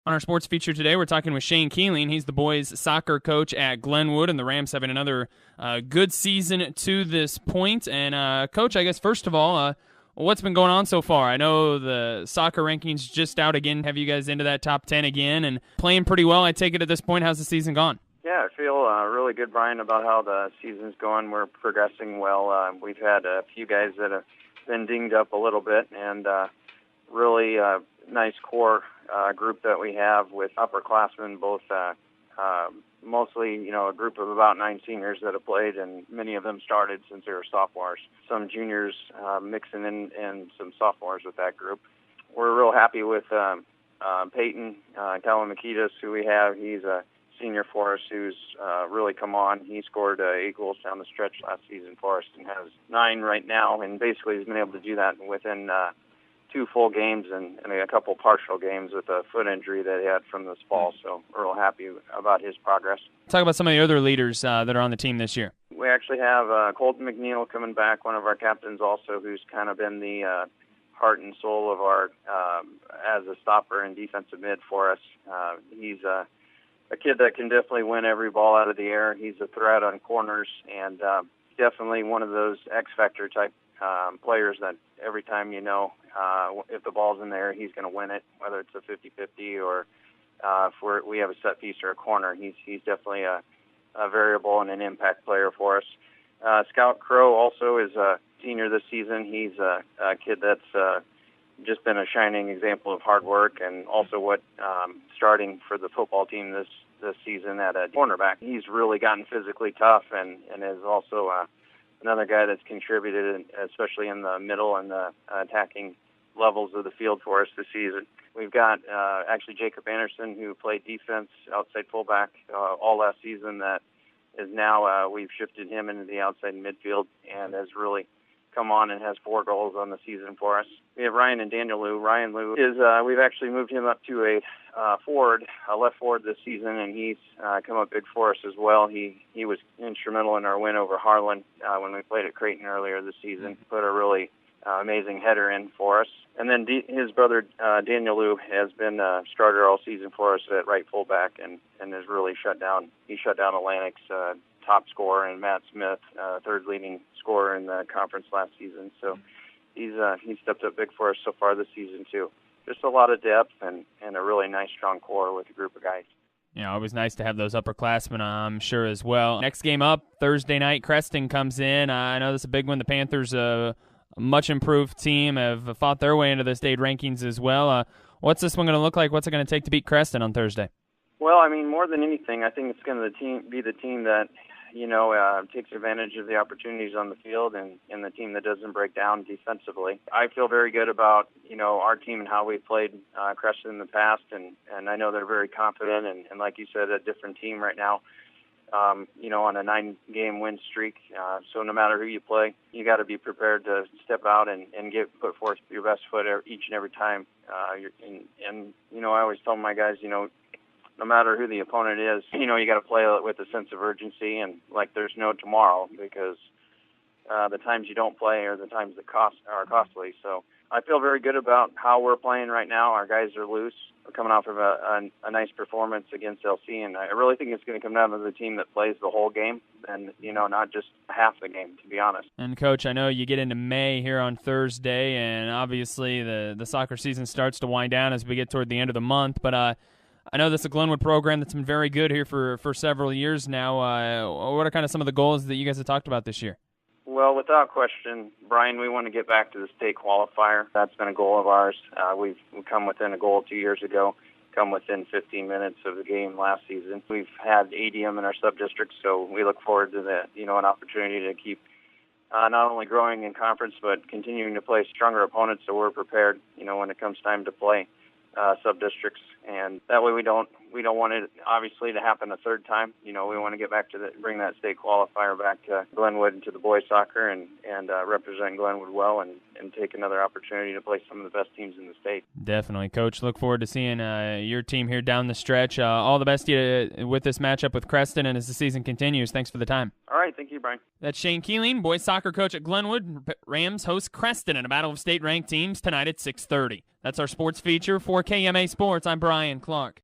On our sports feature today, we're talking with Shane Keeling. He's the boys' soccer coach at Glenwood, and the Rams having another good season to this point. And, Coach, I guess first of all, what's been going on so far? I know the soccer rankings just out again. Have you guys into that top 10 again and playing pretty well, I take it, at this point? How's the season gone? Yeah, I feel really good, Brian, about how the season's going. We're progressing well. We've had a few guys that have been dinged up a little bit, and really nice core group that we have with upperclassmen, both mostly, a group of about 9 seniors that have played, and many of them started since they were sophomores. Some juniors mixing in and some sophomores with that group. We're real happy with Peyton Kalamakitas, who we have. He's a senior for us who's really come on. He scored 8 goals down the stretch last season for us and has 9 right now, and basically he's been able to do that within 2 full games and a couple partial games with a foot injury that he had from this fall. So we're real happy about his progress. Talk about some of the other leaders that are on the team this year. We actually have Colton McNeil coming back, one of our captains also, who's kind of been the heart and soul of our as a stopper and defensive mid for us. He's a kid that can definitely win every ball out of the air. He's a threat on corners, and definitely one of those X-Factor type players that every time if the ball's in there, he's going to win it, whether it's a 50-50 or if we have a set piece or a corner. He's definitely a variable and an impact player for us. Scout Crow also is a senior this season. He's a kid that's just been a shining example of hard work, and also what starting for the football team this season at a cornerback. He's really gotten physically tough and is also another guy that's contributed, especially in the middle and the attacking levels of the field for us this season. We've got actually Jacob Anderson, who played defense, outside fullback all last season, that is now we've shifted him into the outside midfield and has really come on and has 4 goals on the season for us. We have Ryan and Daniel Liu. Ryan Liu is we've actually moved him up to a left forward this season, and he's come up big for us as well. He was instrumental in our win over Harlan when we played at Creighton earlier this season. Put a really amazing header in for us. And then his brother Daniel Liu has been a starter all season for us at right fullback and has really shut down Atlantic's top scorer, and Matt Smith, third leading scorer in the conference last season. So he's stepped up big for us so far this season too. Just a lot of depth and a really nice strong core with a group of guys. Yeah, always nice to have those upperclassmen, I'm sure, as well. Next game up, Thursday night, Creston comes in. I know this is a big one. The Panthers, a much improved team, have fought their way into the state rankings as well. What's this one going to look like? What's it going to take to beat Creston on Thursday? Well, I mean, more than anything, I think it's going to be the team that takes advantage of the opportunities on the field and the team that doesn't break down defensively. I feel very good about, our team and how we've played Creston in the past, and I know they're very confident and like you said, a different team right now, on a 9-game win streak. So no matter who you play, you got to be prepared to step out and put forth your best foot each and every time. I always tell my guys, no matter who the opponent is, you got to play with a sense of urgency and like there's no tomorrow, because the times you don't play are the times that are costly. So I feel very good about how we're playing right now. Our guys are loose. We're coming off of a nice performance against LC, and I really think it's going to come down to the team that plays the whole game and, not just half the game, to be honest. And, Coach, I know you get into May here on Thursday, and obviously the soccer season starts to wind down as we get toward the end of the month, but I know this is a Glenwood program that's been very good here for several years now. What are kind of some of the goals that you guys have talked about this year? Well, without question, Brian, we want to get back to the state qualifier. That's been a goal of ours. We've come within a goal 2 years ago, come within 15 minutes of the game last season. We've had ADM in our sub-district, so we look forward to an opportunity to keep not only growing in conference, but continuing to play stronger opponents so we're prepared, when it comes time to play sub-districts, and that way we don't want it obviously to happen a third time. We want to get back to bring that state qualifier back to Glenwood and to the boys soccer and represent Glenwood well and and take another opportunity to play some of the best teams in the state. Definitely, Coach. Look forward to seeing your team here down the stretch. All the best to you with this matchup with Creston and as the season continues. Thanks for the time. All right, thank you, Brian. That's Shane Keeling, boys soccer coach at Glenwood. Rams host Creston in a battle of state-ranked teams tonight at 6:30. That's our sports feature for KMA Sports. I'm Bryan Clark.